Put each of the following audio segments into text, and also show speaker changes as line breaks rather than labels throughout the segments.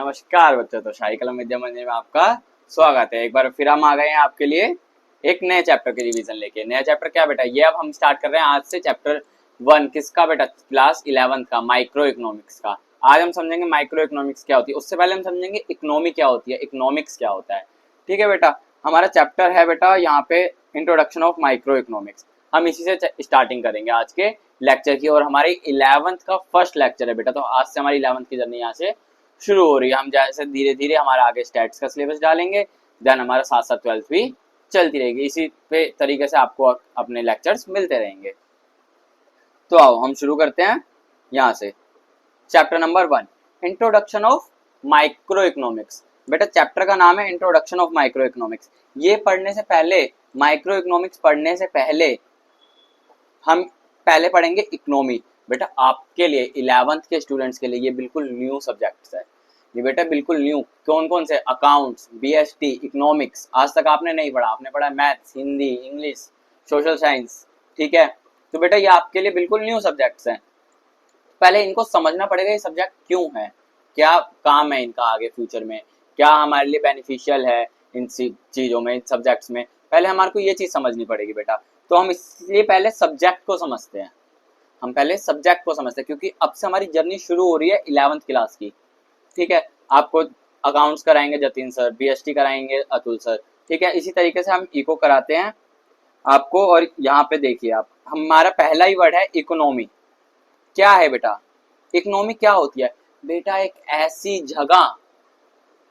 नमस्कार बच्चों, तो शाही कलम विद्या मंदिर में आपका स्वागत है। एक बार फिर हम आ गए हैं आपके लिए एक नए चैप्टर की रिवीजन लेके। नया चैप्टर क्या बेटा, ये अब हम स्टार्ट कर रहे हैं आज से चैप्टर 1। किसका बेटा? क्लास 11th का, माइक्रो इकोनॉमिक्स का। आज हम समझेंगे माइक्रो इकोनॉमिक्स क्या होती है। उससे पहले हम समझेंगे इकोनॉमी क्या होती है, इकोनॉमिक्स क्या होता है। ठीक है बेटा, हमारा चैप्टर है बेटा यहाँ पे इंट्रोडक्शन ऑफ माइक्रो इकोनॉमिक्स। हम इसी से स्टार्टिंग करेंगे आज के लेक्चर की, और हमारी 11th का फर्स्ट लेक्चर है बेटा। तो आज से हमारी 11th की जर्नी यहाँ से शुरू हो रही है। हम जैसे धीरे धीरे हमारा आगे स्टैट्स का सिलेबस डालेंगे, देन हमारा साथ साथ 12th भी चलती रहेगी। इसी पे तरीके से आपको अपने लेक्चर्स मिलते रहेंगे। तो आओ हम शुरू करते हैं यहाँ से। Chapter number 1, introduction of micro economics. बेटा चैप्टर का नाम है इंट्रोडक्शन ऑफ माइक्रो इकोनॉमिक्स। ये पढ़ने से पहले, माइक्रो इकोनॉमिक्स पढ़ने से पहले हम पहले पढ़ेंगे इकोनॉमी। बेटा आपके लिए 11th के स्टूडेंट्स के लिए ये बिल्कुल न्यू सब्जेक्ट्स है। ये बेटा बिल्कुल न्यू। कौन कौन से? Accounts, BST, economics. आज तक आपने नहीं पढ़ा, आपने पढ़ा maths, Hindi, English, social science. ठीक है, तो बेटा ये आपके लिए बिल्कुल न्यू सब्जेक्ट्स हैं। पहले इनको समझना पड़ेगा ये सब्जेक्ट क्यों है, क्या काम है इनका आगे फ्यूचर में, क्या हमारे लिए बेनिफिशियल है इन चीजों में, इन सब्जेक्ट्स में। पहले हमारे को ये चीज समझनी पड़ेगी बेटा। तो हम इसलिए पहले सब्जेक्ट को समझते हैं। हम पहले सब्जेक्ट को समझते हैं क्योंकि अब से हमारी जर्नी शुरू हो रही है 11th क्लास की। ठीक है, आपको अकाउंट्स कराएंगे जतिन सर, बीएसटी कराएंगे अतुल सर। ठीक है, इसी तरीके से हम इको कराते हैं आपको। और यहाँ पे देखिए आप, हमारा पहला ही वर्ड है इकोनॉमी। क्या है बेटा इकोनॉमी? क्या होती है बेटा? एक ऐसी जगह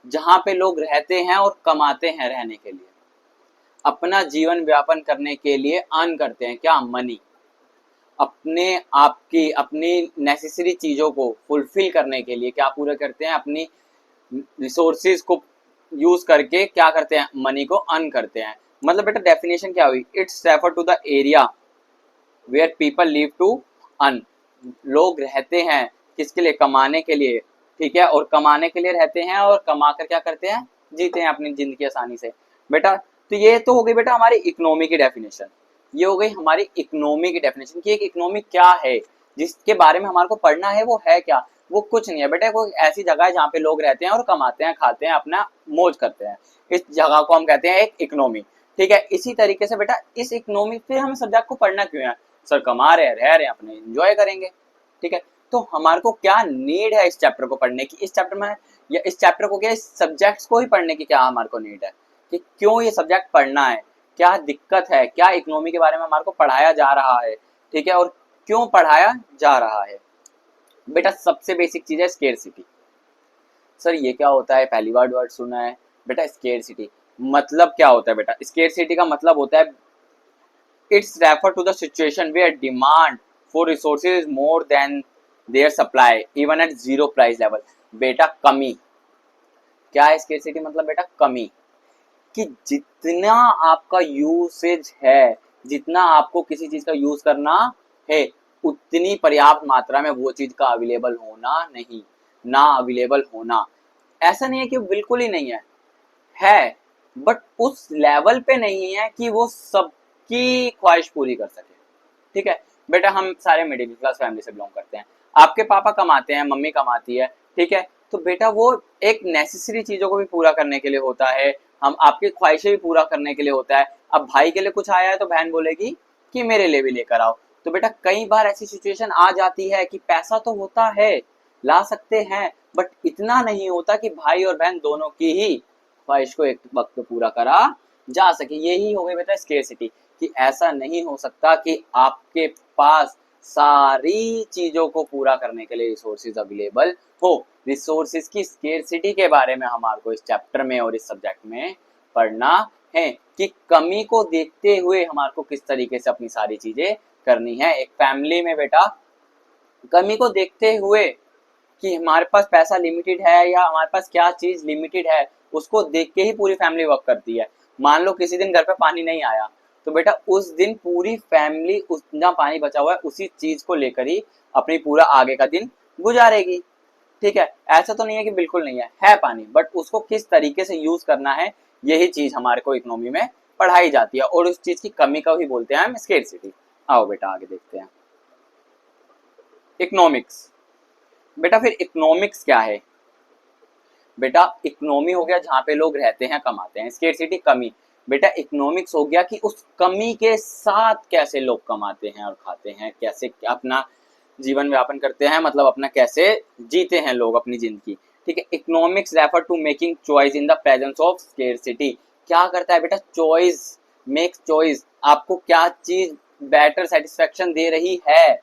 जहां पे लोग रहते हैं और कमाते हैं रहने के लिए, अपना जीवन व्यापन करने के लिए अर्न करते हैं। क्या? मनी। अपने आपकी अपनी नेसेसरी चीजों को फुलफिल करने के लिए क्या पूरा करते हैं? अपनी रिसोर्सेज को यूज करके क्या करते हैं? मनी को अर्न करते हैं। मतलब बेटा डेफिनेशन क्या हुई? It's refer to the area where people live to earn. लोग रहते हैं किसके लिए? कमाने के लिए। ठीक है, और कमाने के लिए रहते हैं और कमा कर क्या करते हैं? जीते हैं अपनी जिंदगी आसानी से। बेटा तो ये तो हो गई बेटा हमारी इकोनॉमी की डेफिनेशन। ये हो गई हमारी इकोनॉमी की डेफिनेशन कि एक इकोनॉमी क्या है, जिसके बारे में हमारे को पढ़ना है। वो है क्या? वो कुछ नहीं है बेटा, वो ऐसी जगह है जहाँ पे लोग रहते हैं और कमाते हैं, खाते हैं, अपना मौज करते हैं। इस जगह को हम कहते हैं एक इकोनॉमी। ठीक है, इसी तरीके से बेटा इस इकोनॉमी फिर हमें सब्जेक्ट को पढ़ना क्यों है? सर कमा रहे हैं, रह रहे हैं, अपने एंजॉय करेंगे। ठीक है, तो हमारे को क्या नीड है इस चैप्टर को पढ़ने की? इस चैप्टर में या इस चैप्टर को क्या, इस सब्जेक्ट्स को ही पढ़ने की क्या हमारे को नीड है कि क्यों ये सब्जेक्ट पढ़ना है, क्या दिक्कत है, क्या इकोनॉमी के बारे में हमारे को पढ़ाया जा रहा है। ठीक है, और क्यों पढ़ाया जा रहा है? बेटा सबसे बेसिक चीज है स्केर्सिटी। सर ये क्या होता है? पहली बार वर्ड सुना है बेटा। स्केर्सिटी मतलब क्या होता है बेटा? स्केर्सिटी का मतलब होता है it's refer to the situation where demand for resources is more than their supply even at zero price level. बेटा कमी। क्या है स्केर्सिटी? मतलब बेटा कमी, कि जितना आपका यूसेज है, जितना आपको किसी चीज का यूज करना है, उतनी पर्याप्त मात्रा में वो चीज का अवेलेबल होना नहीं, ना अवेलेबल होना। ऐसा नहीं है कि बिल्कुल ही नहीं है बट उस लेवल पे नहीं है कि वो सबकी ख्वाहिश पूरी कर सके। ठीक है बेटा, हम सारे मिडिल क्लास फैमिली से बिलोंग करते हैं। आपके पापा कमाते हैं, मम्मी कमाती है। ठीक है, तो बेटा वो एक नेसेसरी चीजों को भी पूरा करने के लिए होता है, हम आपकी ख्वाहिशें भी पूरा करने के लिए होता है। अब भाई के लिए कुछ आया है तो बहन बोलेगी कि मेरे लिए भी लेकर आओ। तो बेटा कई बार ऐसी सिचुएशन आ जाती है कि पैसा तो होता है, ला सकते हैं, बट इतना नहीं होता कि भाई और बहन दोनों की ही ख्वाहिश को एक वक्त पूरा करा जा सके। यही हो गई बेटा स्केर्सिटी, कि ऐसा नहीं हो सकता कि आपके पास सारी चीजों को पूरा करने के लिए रिसोर्सेज अवेलेबल हो। रिसोर्सेज की स्केर्सिटी के बारे में हमारे को इस चैप्टर में और इस सब्जेक्ट में पढ़ना है कि कमी को देखते हुए हमारे को किस तरीके से अपनी सारी चीजें करनी है। एक फैमिली में बेटा कमी को देखते हुए कि हमारे पास पैसा लिमिटेड है या हमारे पास क्या चीज लिमिटेड है, उसको देख के ही पूरी फैमिली वर्क करती है। मान लो किसी दिन घर पे पानी नहीं आया, तो बेटा उस दिन पूरी फैमिली उतना पानी बचा हुआ है उसी चीज को लेकर ही अपनी पूरा आगे का दिन गुजारेगी। ठीक है, ऐसा तो नहीं है कि बिल्कुल नहीं है पानी, बट उसको किस तरीके से यूज करना है, यही चीज हमारे को इकोनॉमी में पढ़ाई जाती है, और उस चीज की कमी का ही बोलते हैं हम स्केर्सिटी। आओ बेटा आगे देखते हैं इकोनॉमिक्स। बेटा फिर इकोनॉमिक्स क्या है? बेटा इकोनॉमी हो गया जहाँ पे लोग रहते हैं कमाते हैं, स्केर्सिटी कमी। बेटा इकोनॉमिक्स हो गया कि उस कमी के साथ कैसे लोग कमाते हैं और खाते हैं, कैसे अपना जीवन व्यापन करते हैं, मतलब अपना कैसे जीते हैं लोग अपनी जिंदगी। ठीक है, economics refer to making choice in the presence of scarcity. क्या करता है बेटा, चॉइस, मेक चॉइस, आपको क्या चीज बेटर सेटिस्फेक्शन दे रही है,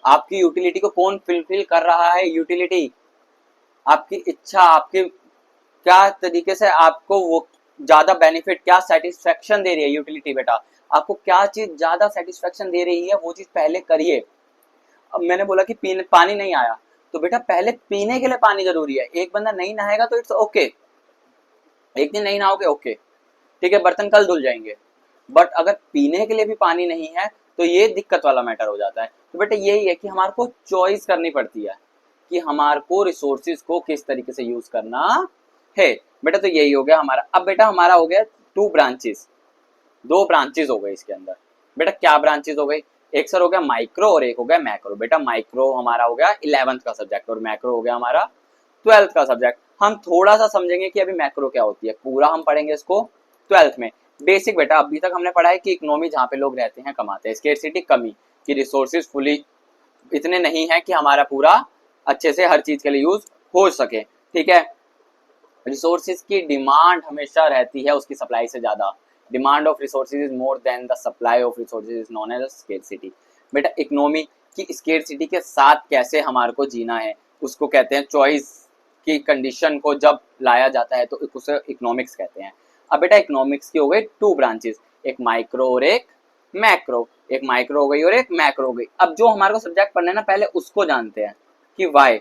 आपकी यूटिलिटी को कौन फिलफिल कर रहा है, यूटिलिटी आपकी इच्छा, आपके क्या तरीके से आपको वो ज्यादा बेनिफिट, क्या सेटिस्फेक्शन दे रही है यूटिलिटी। बेटा आपको क्या चीज ज्यादा सेटिस्फेक्शन दे रही है वो चीज पहले करिए। अब मैंने बोला कि पीने पानी नहीं आया, तो बेटा पहले पीने के लिए पानी जरूरी है। एक बंदा नहीं नहाएगा तो इट्स ओके, एक दिन नहीं नहाओगे ओके, ठीक है, बर्तन कल धुल जाएंगे, बट अगर पीने के लिए भी पानी नहीं है तो ये दिक्कत वाला मैटर हो जाता है। तो बेटा यही है कि हमारे को चॉइस करनी पड़ती है कि हमारे को रिसोर्सिस को किस तरीके से यूज करना है। बेटा तो यही हो गया हमारा। अब बेटा हमारा हो गया 2 ब्रांचेस, 2 ब्रांचेस हो गए इसके अंदर। बेटा क्या ब्रांचेस हो गई, एक सर हो गया माइक्रो और एक हो गया मैक्रो। बेटा माइक्रो हमारा हो गया 11th का सब्जेक्ट और मैक्रो हो गया हमारा 12th का सब्जेक्ट। हम थोड़ा सा समझेंगे कि अभी मैक्रो क्या होती है, पूरा हम पढ़ेंगे इसको 12th में। बेसिक बेटा अभी तक हमने पढ़ा है कि इकोनॉमी जहाँ पे लोग रहते हैं कमाते हैं, स्केर्सिटी कमी, कि रिसोर्सेज फुली इतने नहीं है कि हमारा पूरा अच्छे से हर चीज के लिए यूज हो सके। ठीक है, रिसोर्सेज की डिमांड हमेशा रहती है उसकी सप्लाई से ज्यादा। Demand of resources is more than the supply of resources is known as scarcity. बेटा इकोनॉमी की स्केर्सिटी के साथ कैसे हमारे को जीना है उसको कहते हैं चॉइस की कंडीशन को जब लाया जाता है तो उसे इकोनॉमिक्स कहते हैं। अब बेटा इकोनॉमिक्स की हो गई 2 ब्रांचेस, एक माइक्रो और एक मैक्रो। एक माइक्रो हो गई और एक मैक्रो हो गई। अब जो हमारे को सब्जेक्ट पढ़ना है ना पहले उसको जानते हैं कि वाई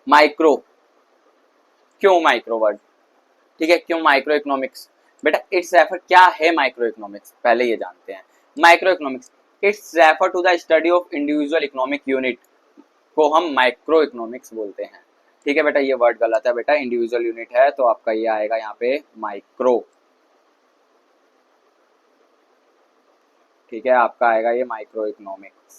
माइक्रो, क्यों माइक्रो वर्ड, ठीक है, क्यों माइक्रो इकोनॉमिक्स। बेटा इट्स रेफर, क्या है माइक्रो इकोनॉमिक्स पहले ये जानते हैं। Micro economics it's refer to the study of individual economic unit को हम माइक्रो इकोनॉमिक्स बोलते हैं। ठीक है बेटा ये वर्ड गलत है, बेटा इंडिविजुअल यूनिट है तो आपका ये आएगा यहाँ पे माइक्रो। ठीक है, आपका आएगा ये माइक्रो इकोनॉमिक्स।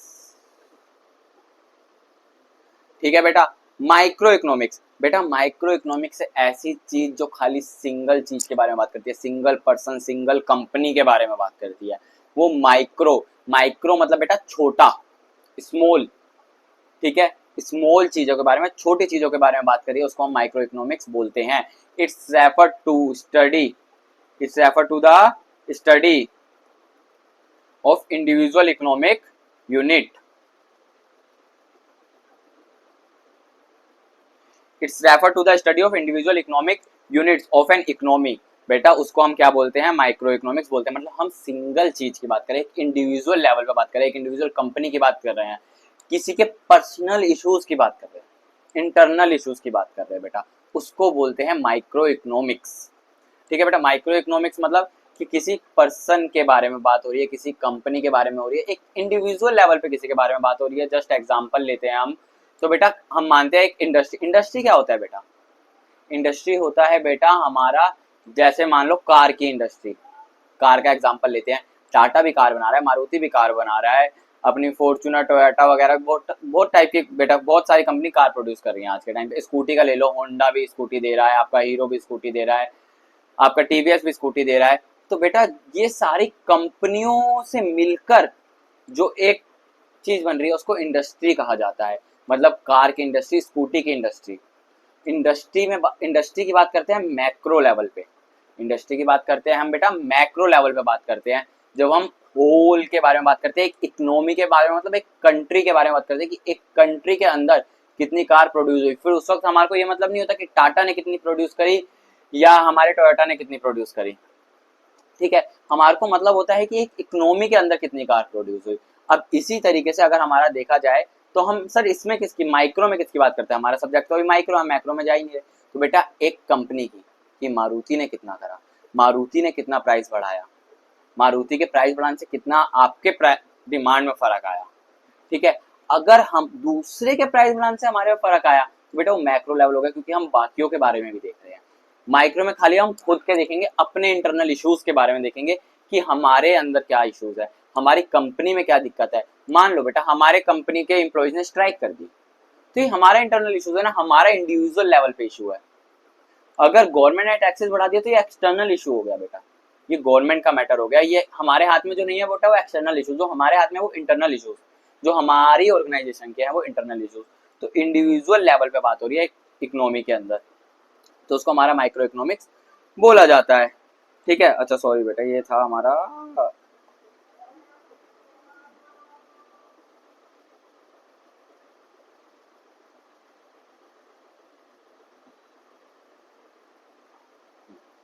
ठीक है बेटा, माइक्रो इकोनॉमिक्स, बेटा माइक्रो इकोनॉमिक्स से ऐसी चीज जो खाली सिंगल चीज के बारे में बात करती है, सिंगल पर्सन सिंगल कंपनी के बारे में बात करती है, वो माइक्रो। माइक्रो मतलब बेटा छोटा, स्मॉल। ठीक है, स्मॉल चीजों के बारे में, छोटी चीजों के बारे में बात करिए उसको हम माइक्रो इकोनॉमिक्स बोलते हैं। It's refer to study, it's refer to the study of individual economic unit. It's refer to the study of individual economic units of an economy. बेटा उसको हम क्या बोलते हैं, माइक्रो इकोनॉमिक्स बोलते हैं। मतलब हम सिंगल चीज की बात करें, एक इंडिविजुअल लेवल पे बात करें, एक इंडिविजुअल कंपनी की बात कर रहे हैं, किसी के पर्सनल इश्यूज की बात कर रहे हैं, इंटरनल इश्यूज की बात कर रहे हैं, बेटा उसको बोलते हैं माइक्रो इकोनॉमिक्स। ठीक है बेटा, माइक्रो इकोनॉमिक्स मतलब कि किसी पर्सन के बारे में बात हो रही है, किसी कंपनी के बारे में हो रही है, एक इंडिविजुअल लेवल पे किसी के बारे में बात हो रही है। जस्ट एग्जांपल लेते हैं हम, तो बेटा हम मानते हैं एक इंडस्ट्री। इंडस्ट्री क्या होता है बेटा, इंडस्ट्री होता है बेटा हमारा, जैसे मान लो कार की इंडस्ट्री, कार का एग्जांपल लेते हैं, टाटा भी कार बना रहा है, मारुति भी कार बना रहा है, अपनी फॉर्च्यूनर टोयोटा वगैरह बहुत टाइप की बेटा बहुत सारी कंपनी कार प्रोड्यूस कर रही है आज के टाइम पे। स्कूटी का ले लो, होंडा भी स्कूटी दे रहा है, आपका हीरो भी स्कूटी दे रहा है, आपका टीवीएस भी स्कूटी दे रहा है। तो बेटा ये सारी कंपनियों से मिलकर जो एक चीज बन रही है उसको इंडस्ट्री कहा जाता है। मतलब कार की इंडस्ट्री, स्कूटी की इंडस्ट्री। इंडस्ट्री में इंडस्ट्री की बात करते हैं मैक्रो लेवल पे, इंडस्ट्री की बात करते हैं हम बेटा मैक्रो लेवल पे बात करते हैं। जब हम होल के बारे में बात करते हैं, एक इकोनॉमी के बारे में, मतलब एक कंट्री के बारे में बात करते हैं कि एक कंट्री के अंदर कितनी कार प्रोड्यूस हुई, फिर उस वक्त हमारे को ये मतलब नहीं होता कि टाटा ने कितनी प्रोड्यूस करी या हमारे टोयोटा ने कितनी प्रोड्यूस करी। ठीक है, हमारे को मतलब होता है कि एक इकोनॉमी के अंदर कितनी कार प्रोड्यूस हुई। अब इसी तरीके से अगर हमारा देखा जाए तो हम सर इसमें किसकी, माइक्रो में किसकी बात करते हैं, हमारा सब्जेक्ट तो अभी माइक्रो है, मैक्रो में जा ही नहीं रहे। तो बेटा एक कंपनी की कि मारुति ने कितना करा, मारुति ने कितना प्राइस बढ़ाया, मारुति के प्राइस बढ़ाने से कितना आपके डिमांड में फर्क आया। ठीक है, अगर हम दूसरे के प्राइस बढ़ाने से हमारे में फर्क आया तो बेटा वो मैक्रो लेवल हो गया, क्योंकि हम बाकियों के बारे में भी देख रहे हैं। माइक्रो में खाली हम खुद के देखेंगे, अपने इंटरनल इश्यूज के बारे में देखेंगे कि हमारे अंदर क्या इश्यूज है, हमारी कंपनी में क्या दिक्कत है। मान लो बेटा हमारे कंपनी के एम्प्लॉइज ने स्ट्राइक कर दी, तो ये हमारा इंटरनल इशू है ना, हमारा इंडिविजुअल लेवल पे इशू है। अगर गवर्नमेंट ने टैक्सेस बढ़ा दिया तो ये एक्सटर्नल इशू हो गया बेटा, ये गवर्नमेंट का मैटर हो गया। ये हमारे हाथ में जो नहीं है बेटा वो एक्सटर्नल इशू, जो हमारे हाथ में वो इंटरनल इशूज, जो हमारी ऑर्गेनाइजेशन के हैं वो इंटरनल इशूज। तो इंडिविजुअल लेवल पे बात हो रही है इकोनॉमी के अंदर, तो उसको हमारा माइक्रो इकोनॉमिक्स बोला जाता है। ठीक है, अच्छा सॉरी बेटा, ये था हमारा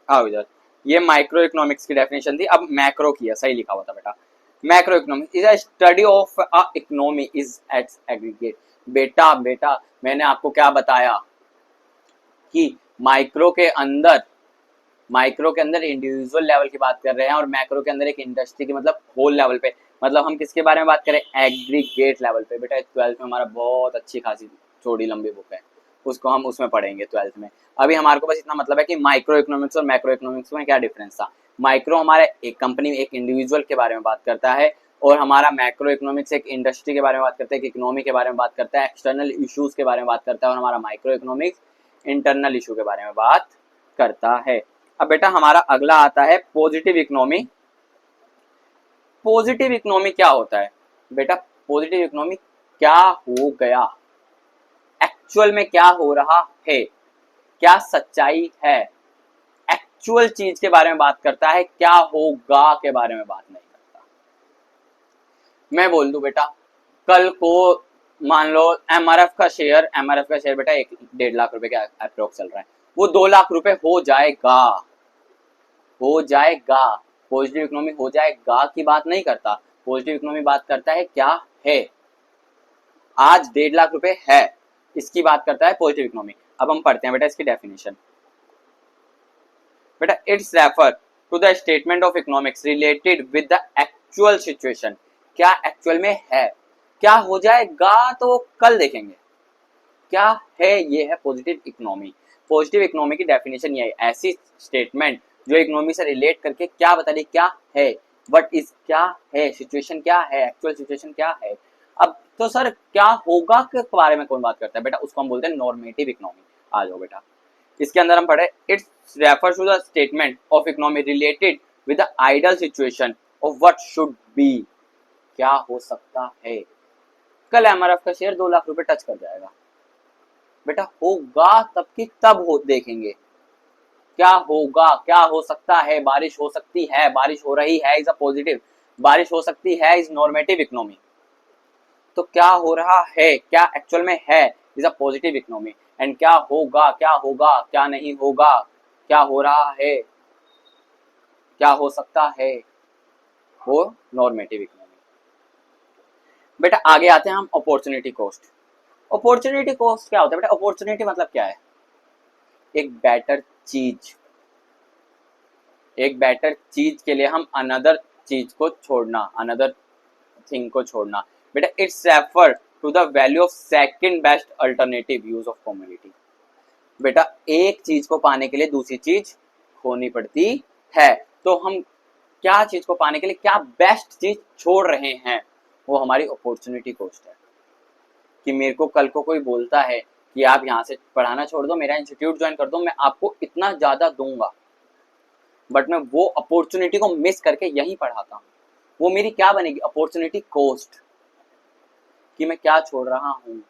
आओ इधर, ये माइक्रो इकोनॉमिक्स की डेफिनेशन थी। अब मैक्रो की है, सही लिखा हुआ था बेटा। Macro economics is a study of a economy is its aggregate. बेटा बेटा मैंने आपको क्या बताया कि माइक्रो के अंदर इंडिविजुअल लेवल की बात कर रहे हैं और मैक्रो के अंदर एक इंडस्ट्री की, मतलब होल लेवल पे, मतलब हम किसके बारे में बात करें, एग्रीगेट लेवल पे। बेटा 12th में हमारा बहुत अच्छी खासी चौड़ी लंबी बुक है, उसको हम उसमें पढ़ेंगे 12th में। अभी हमारे को बस इतना मतलब है कि माइक्रो इकोनॉमिक्स और मैक्रो इकोनॉमिक्स में क्या डिफरेंस था। माइक्रो हमारे एक कंपनी, एक इंडिविजुअल के बारे में बात करता है, और हमारा मैक्रो इकोनॉमिक्स एक इंडस्ट्री के बारे में बात करता है, एक इकोनॉमी के बारे में बात करता है, एक्सटर्नल इश्यूज के बारे में बात करता है, और हमारा माइक्रो इकोनॉमिक्स इंटरनल इशू के बारे में बात करता है। अब बेटा हमारा अगला आता है पॉजिटिव इकोनॉमी। पॉजिटिव इकोनॉमी क्या होता है बेटा, पॉजिटिव इकोनॉमी क्या हो गया, एक्चुअल में क्या हो रहा है, क्या सच्चाई है, एक्चुअल चीज के बारे में बात करता है, क्या होगा के बारे में बात नहीं करता। मैं बोल दूं बेटा, कल को मान लो एमआरएफ का शेयर बेटा 1.5 लाख रुपए का अप्रोक्स चल रहा है, वो 2 लाख रुपए हो जाएगा। पॉजिटिव इकोनॉमी हो जाएगा की बात नहीं करता, पॉजिटिव इकोनॉमी बात करता है क्या है, आज 1.5 लाख रुपए है, इसकी बात करता है पॉजिटिव इकोनॉमी। अब हम पढ़ते हैं बेटा इसकी डेफिनेशन। बेटा it's refer to the statement of economics related with the actual situation. क्या एक्चुअल में है, क्या हो जाएगा तो कल देखेंगे, क्या है, ये है पॉजिटिव इकोनॉमी। पॉजिटिव इकोनॉमी की डेफिनेशन ये है, ऐसी स्टेटमेंट जो इकोनॉमी से रिलेट करके क्या बता रही, क्या है, व्हाट इज, क्या है, सिचुएशन क्या है, एक्चुअल सिचुएशन क्या है। अब तो सर क्या होगा के बारे में कौन बात करता है बेटा, उसको हम बोलते हैं नॉर्मेटिव इकोनॉमी। आ जाओ बेटा, इसके अंदर हम पढ़े it's refers to the statement of economy related with the ideal situation of what should be, क्या हो सकता है। कल एमआरएफ का शेयर 2 लाख रुपए टच कर जाएगा बेटा, होगा तब की तब हो देखेंगे, क्या होगा, क्या हो सकता है, बारिश हो सकती है, बारिश हो रही है इज अ पॉजिटिव, बारिश हो सकती है इज नॉर्मेटिव इकोनॉमी। तो क्या हो रहा है, क्या एक्चुअल में है is a positive economy, and क्या होगा, क्या नहीं होगा, क्या हो रहा है, क्या हो सकता है, वो नॉर्मेटिव इकोनॉमी। बेटा आगे आते हैं हम अपॉर्चुनिटी कॉस्ट। अपॉर्चुनिटी कॉस्ट क्या होता है बेटा, अपॉर्चुनिटी मतलब क्या है, एक बेटर चीज के लिए हम अनदर चीज को छोड़ना, अनदर थिंग को छोड़ना। बेटा it's refer to the value of second best alternative use of commodity. बेटा एक चीज को पाने के लिए दूसरी चीज खोनी पड़ती है, तो हम क्या चीज को पाने के लिए क्या बेस्ट चीज छोड़ रहे हैं, वो हमारी अपॉर्चुनिटी कॉस्ट है। कि मेरे को कल को कोई बोलता है कि आप यहाँ से पढ़ाना छोड़ दो, मेरा इंस्टीट्यूट ज्वाइन कर दो, मैं आपको इतना ज्यादा दूंगा, बट मैं वो अपॉर्चुनिटी को मिस करके यहीं पढ़ाता हूँ, वो मेरी क्या बनेगी, अपॉर्चुनिटी कॉस्ट। कि मैं क्या छोड़ रहा हूँ,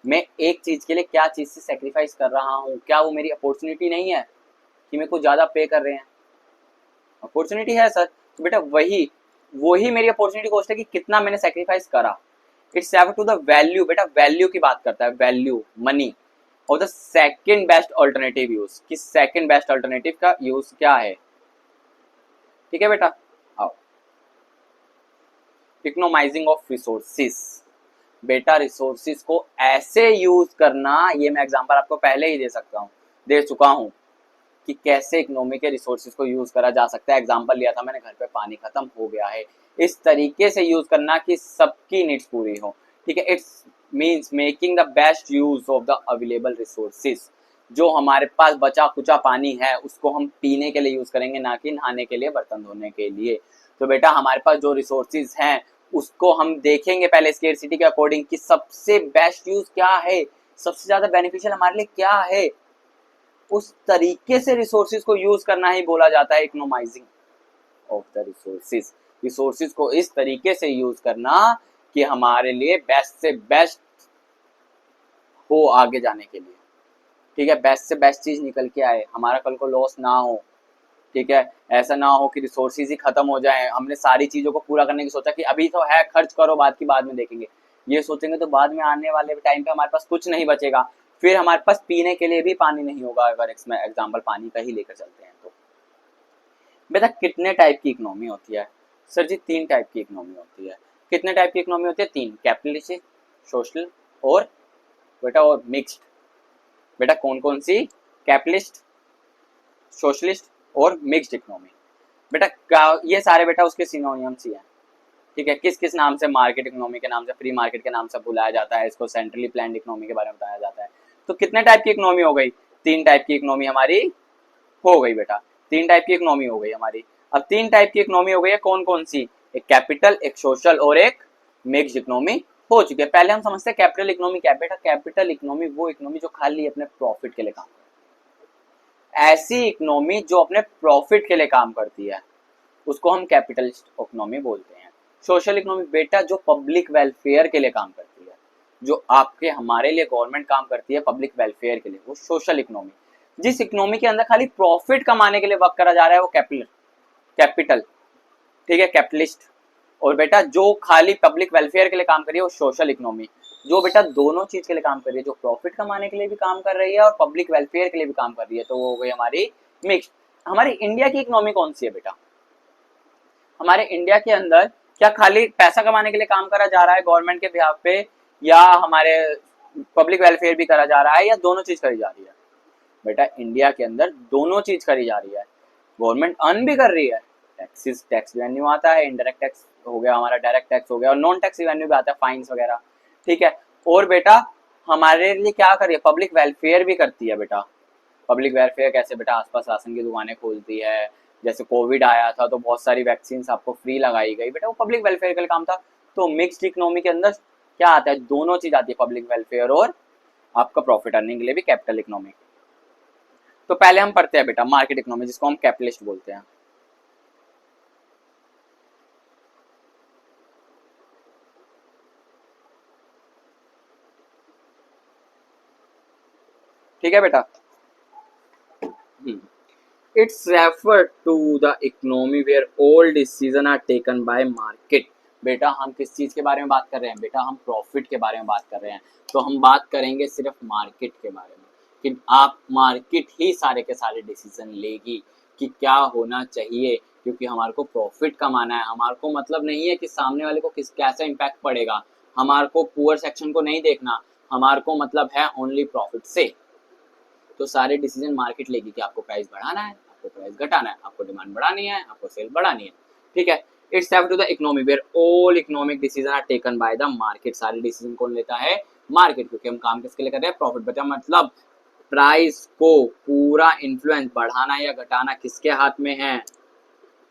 मैं एक चीज के लिए क्या चीज से सेक्रीफाइस कर रहा हूँ, क्या वो मेरी अपॉर्चुनिटी नहीं है कि मेरे को ज्यादा पे कर रहे हैं, अपॉर्चुनिटी है सर। तो बेटा वही मेरी अपॉर्चुनिटी कॉस्ट है कि कितना मैंने सेक्रीफाइस करा। It's refer to the value, बेटा वैल्यू की बात करता है, वैल्यू मनी और the second best alternative use, कि सेकंड बेस्ट अल्टरनेटिव का यूज क्या है। ठीक है बेटा, आओ इकोनोमाइजिंग ऑफ रिसोर्सेस। बेटा रिसोर्सेस को ऐसे यूज करना, ये मैं एग्जांपल आपको पहले ही दे चुका हूं कि कैसे इकोनॉमी के रिसोर्सेज को यूज करा जा सकता है। एग्जांपल लिया था मैंने, घर पे पानी खत्म हो गया है, इस तरीके से यूज करना कि सबकी नीड्स पूरी हो। ठीक है, it's means making the best use of the available resources. जो हमारे पास बचा कुचा पानी है उसको हम पीने के लिए यूज करेंगे, ना कि नहाने के लिए, बर्तन धोने के लिए। तो बेटा हमारे पास जो रिसोर्सेज हैं उसको हम देखेंगे पहले स्केर्सिटी के अकॉर्डिंग कि सबसे बेस्ट यूज क्या है, सबसे ज्यादा बेनिफिशियल हमारे लिए क्या है, उस तरीके से रिसोर्सेज को यूज करना ही बोला जाता है इकोनोमाइजिंग ऑफ द रिसोर्सेज। रिसोर्सेज को इस तरीके से यूज करना कि हमारे लिए बेस्ट से बेस्ट हो आगे जाने के लिए, ठीक है, बेस्ट से बेस्ट चीज निकल के आए, हमारा कल को लॉस ना हो, ठीक है, ऐसा ना हो कि रिसोर्सेज ही खत्म हो जाए, हमने सारी चीजों को पूरा करने की सोचा कि अभी तो है खर्च करो बाद की बाद में देखेंगे, ये सोचेंगे तो बाद में आने वाले टाइम पे हमारे पास कुछ नहीं बचेगा, फिर हमारे पास पीने के लिए भी पानी नहीं होगा। अगर इसमें एग्जाम्पल पानी का ही लेकर चलते हैं तो बेटा कितने टाइप की इकोनॉमी होती है? सर जी 3 टाइप की इकोनॉमी होती है। कितने टाइप की इकोनॉमी होती है? 3, कैपिटलिस्ट, सोशल और बेटा और मिक्स्ड। बेटा कौन कौन सी? कैपिटलिस्ट, सोशलिस्ट और मिक्स्ड इकोनॉमी। बेटा ये सारे बेटा उसके सिनोनिम्स ही हैं, ठीक है। किस किस नाम से? मार्केट इकोनॉमी के नाम से, फ्री मार्केट के नाम से बुलाया जाता है इसको, सेंट्रली प्लान्ड इकोनॉमी के बारे में बताया जाता है। तो कितने टाइप की इकोनॉमी हो गई? 3 टाइप की इकोनॉमी हमारी हो गई बेटा, 3 टाइप की इकोनॉमी हो गई हमारी। अब 3 टाइप की इकोनॉमी हो गई है, कौन कौन सी? एक कैपिटल, एक सोशल और एक मिक्स्ड इकोनॉमी हो चुकी है। पहले हम समझते हैं कैपिटल इकोनॉमी क्या है। बेटा कैपिटल इकोनॉमी वो इकोनॉमी जो खाली अपने प्रॉफिट के लिए काम करती है, ऐसी इकोनॉमी जो अपने प्रॉफिट के लिए काम करती है उसको हम कैपिटलिस्ट इकोनॉमी बोलते हैं। सोशल इकोनॉमी बेटा जो पब्लिक वेलफेयर के लिए काम करती है, जो आपके हमारे लिए गवर्नमेंट काम करती है पब्लिक वेलफेयर के लिए, वो सोशल इकोनॉमी। जिस इकोनॉमी के अंदर खाली प्रॉफिट कमाने के लिए वर्क करा जा रहा है वो कैपिटल, ठीक है, कैपिटलिस्ट। और बेटा जो खाली पब्लिक वेलफेयर के लिए काम कर रही है वो सोशल इकोनॉमी। जो बेटा दोनों चीज के लिए काम कर रही है, जो प्रॉफिट कमाने के लिए भी काम कर रही है और पब्लिक वेलफेयर के लिए भी काम कर रही है, तो वो हो गई हमारी मिक्स्ड। हमारी इंडिया की इकोनॉमी कौन सी है बेटा? हमारे इंडिया के अंदर क्या खाली पैसा कमाने के लिए काम करा जा रहा है गवर्नमेंट के बिहाफ पे, या हमारे पब्लिक वेलफेयर भी करा जा रहा है, या दोनों चीज करी जा रही है? बेटा इंडिया के अंदर दोनों चीज करी जा रही है। गवर्नमेंट अर्न भी कर रही है, टैक्सेस, टैक्स रेवेन्यू आता है, इनडायरेक्ट टैक्स हो गया हमारा, डायरेक्ट टैक्स हो गया, और नॉन टैक्स रेवेन्यू भी आता है, फाइन्स वगैरह, ठीक है। और बेटा हमारे लिए क्या कर रही है? पब्लिक वेलफेयर भी करती है बेटा। पब्लिक वेलफेयर कैसे? बेटा आसपास राशन की दुकानें खोलती है, जैसे कोविड आया था तो बहुत सारी वैक्सीन आपको फ्री लगाई गई, बेटा वो पब्लिक वेलफेयर के लिए काम था। तो मिक्स्ड इकोनॉमी के अंदर क्या आता है? दोनों चीज आती है, पब्लिक वेलफेयर और आपका प्रॉफिट अर्निंग के लिए भी कैपिटल इकोनॉमी। तो पहले हम पढ़ते हैं बेटा मार्केट इकोनॉमी, जिसको हम कैपिटलिस्ट बोलते हैं। ठीक है बेटा, It's referred to the economy where all decisions are taken by market। बेटा हम किस चीज के बारे में बात कर रहे हैं? बेटा हम प्रॉफिट के बारे में बात कर रहे हैं। तो हम बात करेंगे सिर्फ मार्केट के बारे में, कि आप मार्केट ही सारे के सारे डिसीजन लेगी कि क्या होना चाहिए, क्योंकि हमारे को प्रॉफिट कमाना है। हमारे को मतलब नहीं है कि सामने वाले को किस कैसा इम्पैक्ट पड़ेगा, हमारे को पुअर सेक्शन को नहीं देखना, हमारे को मतलब है ओनली प्रॉफिट से। तो सारे डिसीजन मार्केट लेगी कि आपको प्राइस बढ़ाना है, आपको प्राइस घटाना है, आपको डिमांड बढ़ानी है, आपको सेल बढ़ानी है, ठीक है। It's have to the economy where all economic decision are taken by the market. सारे डिसीजन कौन लेता है? मार्केट, क्योंकि हम काम किसके लिए कर रहे हैं? प्रॉफिट। बचा मतलब प्राइस को पूरा इन्फ्लुएंस बढ़ाना या घटाना किसके हाथ में है?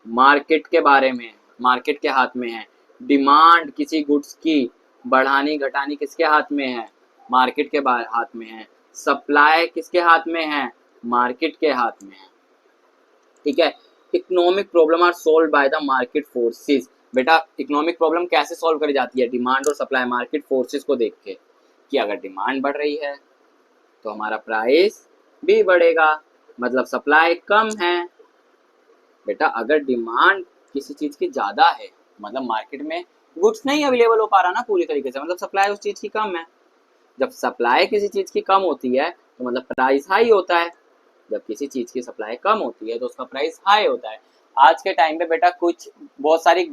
मार्केट के बारे में, मार्केट के हाथ में है। डिमांड किसी गुड्स की बढ़ानी घटानी किसके हाथ में है? मार्केट के हाथ में है। सप्लाई किसके हाथ में है? मार्केट के हाथ में है, ठीक है। Economic problem are solve by the market forces. बेटा इकोनॉमिक प्रॉब्लम कैसे सॉल्व करी जाती है? डिमांड और सप्लाई, मार्केट फोर्सेस को देख के, कि अगर डिमांड बढ़ रही है तो हमारा प्राइस भी बढ़ेगा, मतलब सप्लाई कम है। बेटा अगर डिमांड किसी चीज की ज्यादा है, मतलब मार्केट में गुड्स नहीं अवेलेबल हो पा रहा ना पूरी तरीके से, मतलब सप्लाई उस चीज की कम है। जब सप्लाई किसी चीज की कम होती है तो मतलब प्राइस हाई होता है। जब किसी चीज की सप्लाई कम होती है तो उसका प्राइस हाई होता है। आज के टाइम पे बेटा कुछ बहुत सारी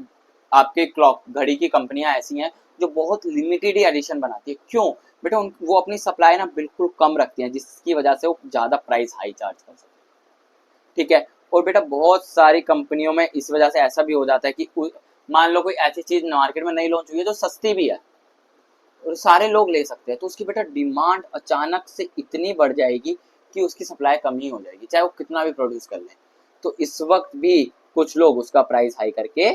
आपके क्लॉक घड़ी की कंपनियां ऐसी हैं जो बहुत लिमिटेड ही एडिशन बनाती है। क्यों? बेटा वो अपनी सप्लाई ना बिल्कुल कम रखती हैं, जिसकी वजह से वो ज्यादा प्राइस हाई चार्ज कर सकते हैं, ठीक है। और बेटा बहुत सारी कंपनियों में इस वजह से ऐसा भी हो जाता है कि मान लो कोई ऐसी चीज मार्केट में नहीं लॉन्च हुई है जो सस्ती भी है और सारे लोग ले सकते हैं, तो उसकी बेटा डिमांड अचानक से इतनी बढ़ जाएगी कि उसकी सप्लाई कम ही हो जाएगी, चाहे वो कितना भी प्रोड्यूस कर ले। तो इस वक्त भी कुछ लोग उसका प्राइस हाई करके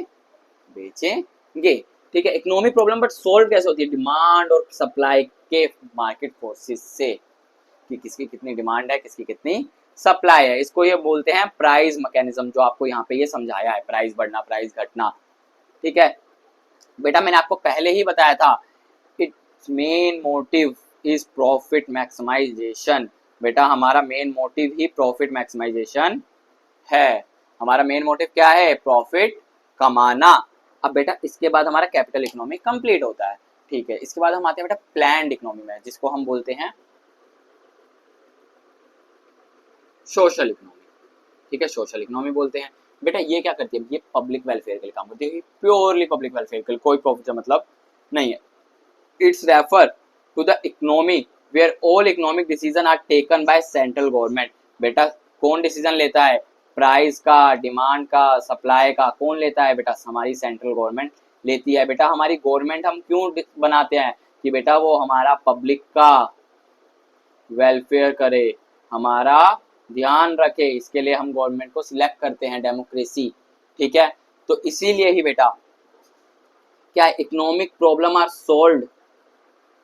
बेचेंगे। ठीक है, इकोनॉमिक प्रॉब्लम बट सोल्व कैसे होती है, डिमांड और सप्लाई के मार्केट फोर्सेस से, कि किसकी कितनी डिमांड है, किसकी कितनी सप्लाई है। इसको ये बोलते हैं प्राइस मैकेनिज्म, जो आपको यहाँ पे ये समझाया है, प्राइस बढ़ना, प्राइस घटना। ठीक है बेटा, मैंने आपको पहले ही बताया था, it's main motive is profit maximisation. बेटा हमारा मेन मोटिव ही प्रॉफिट मैक्सिमाइजेशन है। हमारा मेन मोटिव क्या है, प्रॉफिट कमाना। अब बेटा इसके बाद हमारा कैपिटल इकोनॉमी कंप्लीट होता है। ठीक है, इसके बाद हम आते हैं बेटा प्लान्ड इकोनॉमी में, जिसको हम बोलते हैं सोशल इकोनॉमी। ठीक है, सोशल इकोनॉमी बोलते हैं। बेटा ये क्या करती है, ये पब्लिक वेलफेयर के लिए काम करती है, प्योरली पब्लिक वेलफेयर के लिए, कोई प्रॉफिट का मतलब नहीं है। It's refer to the economy where all economic decision are taken by central government. बेटा कौन डिसीजन लेता है, प्राइस का, डिमांड का, सप्लाई का, कौन लेता है बेटा, हमारी सेंट्रल गवर्नमेंट लेती है। बेटा हमारी गवर्नमेंट हम क्यों बनाते हैं, कि बेटा वो हमारा पब्लिक का वेलफेयर करे, हमारा ध्यान रखे, इसके लिए हम गवर्नमेंट को सिलेक्ट करते हैं, डेमोक्रेसी। ठीक है, तो इसीलिए ही बेटा क्या economic problem are solved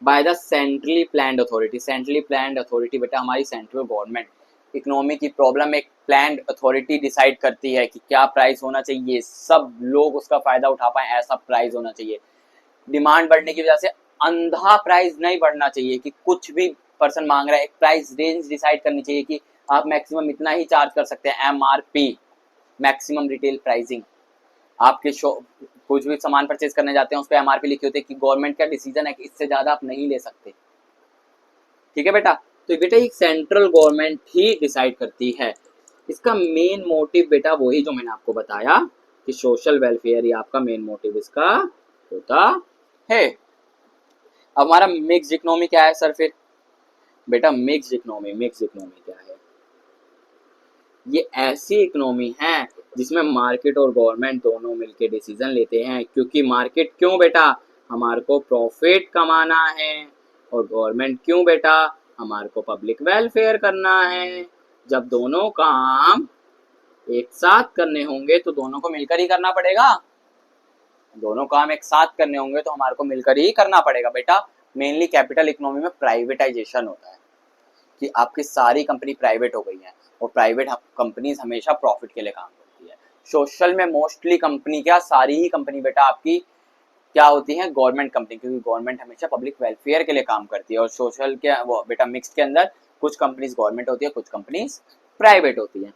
by the centrally planned authority. Centrally planned authority बेटा हमारी सेंट्रल गवर्नमेंट, इकोनॉमी की प्रॉब्लम एक प्लान्ड अथॉरिटी डिसाइड करती है कि क्या प्राइस होना चाहिए, सब लोग उसका फायदा उठा पाए, ऐसा प्राइस होना चाहिए। डिमांड बढ़ने की वजह से अंधा प्राइस नहीं बढ़ना चाहिए, कि कुछ भी पर्सन मांग रहा है, एक प्राइस रेंज डिसाइड करनी चाहिए कि आप मैक्सिमम इतना ही चार्ज कर सकते हैं, MRP, मैक्सिमम रिटेल प्राइसिंग। आपके कुछ भी सामान परचेज करने जाते हैं उस पर MRP लिखी होती है, कि गवर्नमेंट का डिसीजन है कि इससे ज्यादा आप नहीं ले सकते। ठीक है बेटा, तो बेटा एक सेंट्रल गवर्नमेंट ही डिसाइड करती है। इसका मेन मोटिव बेटा वही जो मैंने आपको बताया, कि सोशल वेलफेयर, ये आपका मेन मोटिव इसका होता है। अब हमारा मिक्स इकोनॉमी क्या है सर फिर, बेटा मिक्स इकोनॉमी क्या है, ये ऐसी इकोनॉमी है जिसमें मार्केट और गवर्नमेंट दोनों मिलकर डिसीजन लेते हैं। क्योंकि मार्केट क्यों बेटा, हमारे को प्रॉफिट कमाना है, और गवर्नमेंट क्यों बेटा, हमारे को पब्लिक वेलफेयर करना है। जब दोनों काम एक साथ करने होंगे तो दोनों को मिलकर ही करना पड़ेगा, दोनों काम एक साथ करने होंगे तो हमारे को मिलकर ही करना पड़ेगा। बेटा मेनली कैपिटल इकोनॉमी में प्राइवेटाइजेशन होता है, कि आपकी सारी कंपनी प्राइवेट हो गई है, और प्राइवेट कंपनीज हमेशा प्रॉफिट के लिए काम करती है। सोशल में मोस्टली कंपनी, क्या सारी ही कंपनी बेटा आपकी क्या होती है, गवर्नमेंट कंपनी, क्योंकि गवर्नमेंट हमेशा पब्लिक वेलफेयर के लिए काम करती है। और सोशल के वो बेटा मिक्स के अंदर कुछ कंपनीज गवर्नमेंट होती है, कुछ कंपनीज प्राइवेट होती है।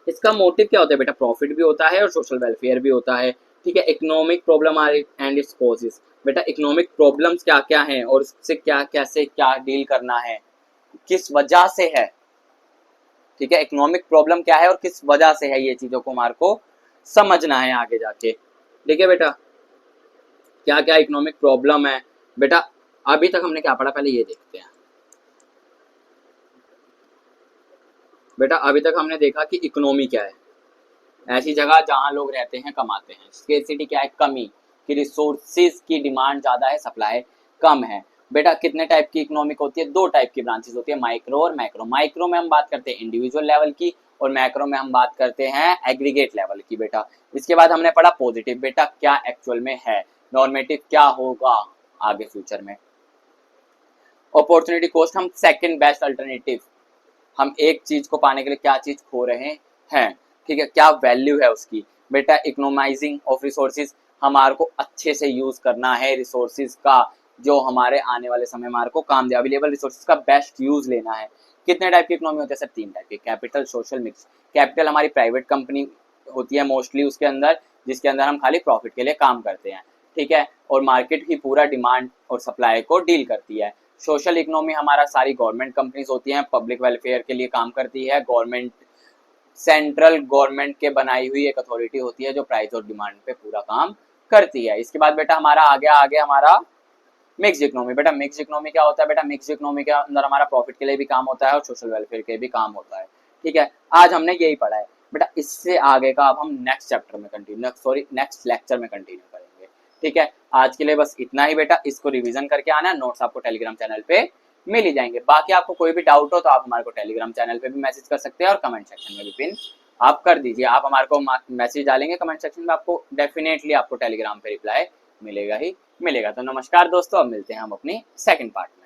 इसका मोटिव क्या होता है बेटा, प्रॉफिट भी होता है और सोशल वेलफेयर भी होता है। ठीक है, economic problem are and its causes. बेटा इकोनॉमिक प्रॉब्लम्स क्या क्या हैं और उससे क्या कैसे क्या डील करना है, किस वजह से है। ठीक है, इकोनॉमिक प्रॉब्लम क्या है और किस वजह से है, ये चीजों को हमारे को समझना है आगे जाके। ठीक है बेटा, क्या क्या इकोनॉमिक प्रॉब्लम है। बेटा अभी तक हमने क्या पढ़ा, पहले ये देखते हैं। बेटा अभी तक हमने देखा कि इकोनॉमी क्या है, ऐसी जगह जहां लोग रहते हैं, कमाते हैं। स्केर्सिटी क्या है, कमी, कि रिसोर्सेज की डिमांड ज्यादा है, सप्लाई कम है। बेटा कितने टाइप की इकोनॉमिक होती है, दो टाइप की ब्रांचेस होती है, माइक्रो और मैक्रो। माइक्रो में हम बात करते हैं इंडिविजुअल लेवल की, और मैक्रो में हम बात करते हैं एग्रीगेट लेवल की। बेटा इसके बाद हमने पढ़ा पॉजिटिव, बेटा क्या एक्चुअल में है, नॉर्मेटिव क्या होगा आगे फ्यूचर में, अपॉर्चुनिटी कॉस्ट, हम सेकंड बेस्ट अल्टरनेटिव, हम एक चीज को पाने के लिए क्या चीज खो रहे हैं। ठीक है, क्या वैल्यू है उसकी। बेटा इकोनोमाइजिंग ऑफ रिसोर्सेज, हमारे को अच्छे से यूज करना है रिसोर्सेज का, जो हमारे आने वाले समय हमारे को काम दे, अवेलेबल रिसोर्सेज का बेस्ट यूज लेना है। कितने टाइप की इकोनॉमी होते हैं सर, तीन टाइप की, कैपिटल, सोशल, मिक्स। कैपिटल हमारी प्राइवेट कंपनी होती है मोस्टली उसके अंदर, जिसके अंदर हम खाली प्रॉफिट के लिए काम करते हैं। ठीक है, और मार्केट ही पूरा डिमांड और सप्लाई को डील करती है। सोशल इकोनॉमी हमारा सारी गवर्नमेंट कंपनीज होती हैं, पब्लिक वेलफेयर के लिए काम करती है। गवर्नमेंट, सेंट्रल गवर्नमेंट के बनाई हुई एक अथॉरिटी होती है जो प्राइस और डिमांड पे पूरा काम करती है। इसके बाद बेटा हमारा आगे हमारा मिक्स इकोनॉमी। बेटा मिक्स इकोनॉमी क्या होता है, बेटा मिक्स इकोनॉमी के अंदर हमारा प्रॉफिट के लिए भी काम होता है और सोशल वेलफेयर के भी काम होता है। ठीक है, आज हमने यही पढ़ा है। बेटा इससे आगे का अब हम नेक्स्ट चैप्टर में नेक्स्ट लेक्चर में कंटिन्यू करेंगे। ठीक है, आज के लिए बस इतना ही बेटा, इसको रिवीजन करके आना, नोट्स आपको टेलीग्राम चैनल पे मिल ही जाएंगे। बाकी आपको कोई भी डाउट हो तो आप हमारे को टेलीग्राम चैनल पे भी मैसेज कर सकते हैं, और कमेंट सेक्शन में भी पिन आप कर दीजिए। आप हमारे को मैसेज डालेंगे कमेंट सेक्शन में, आपको डेफिनेटली आपको टेलीग्राम पे रिप्लाई मिलेगा ही मिलेगा। तो नमस्कार दोस्तों, अब मिलते हैं हम अपनी सेकंड पार्ट में।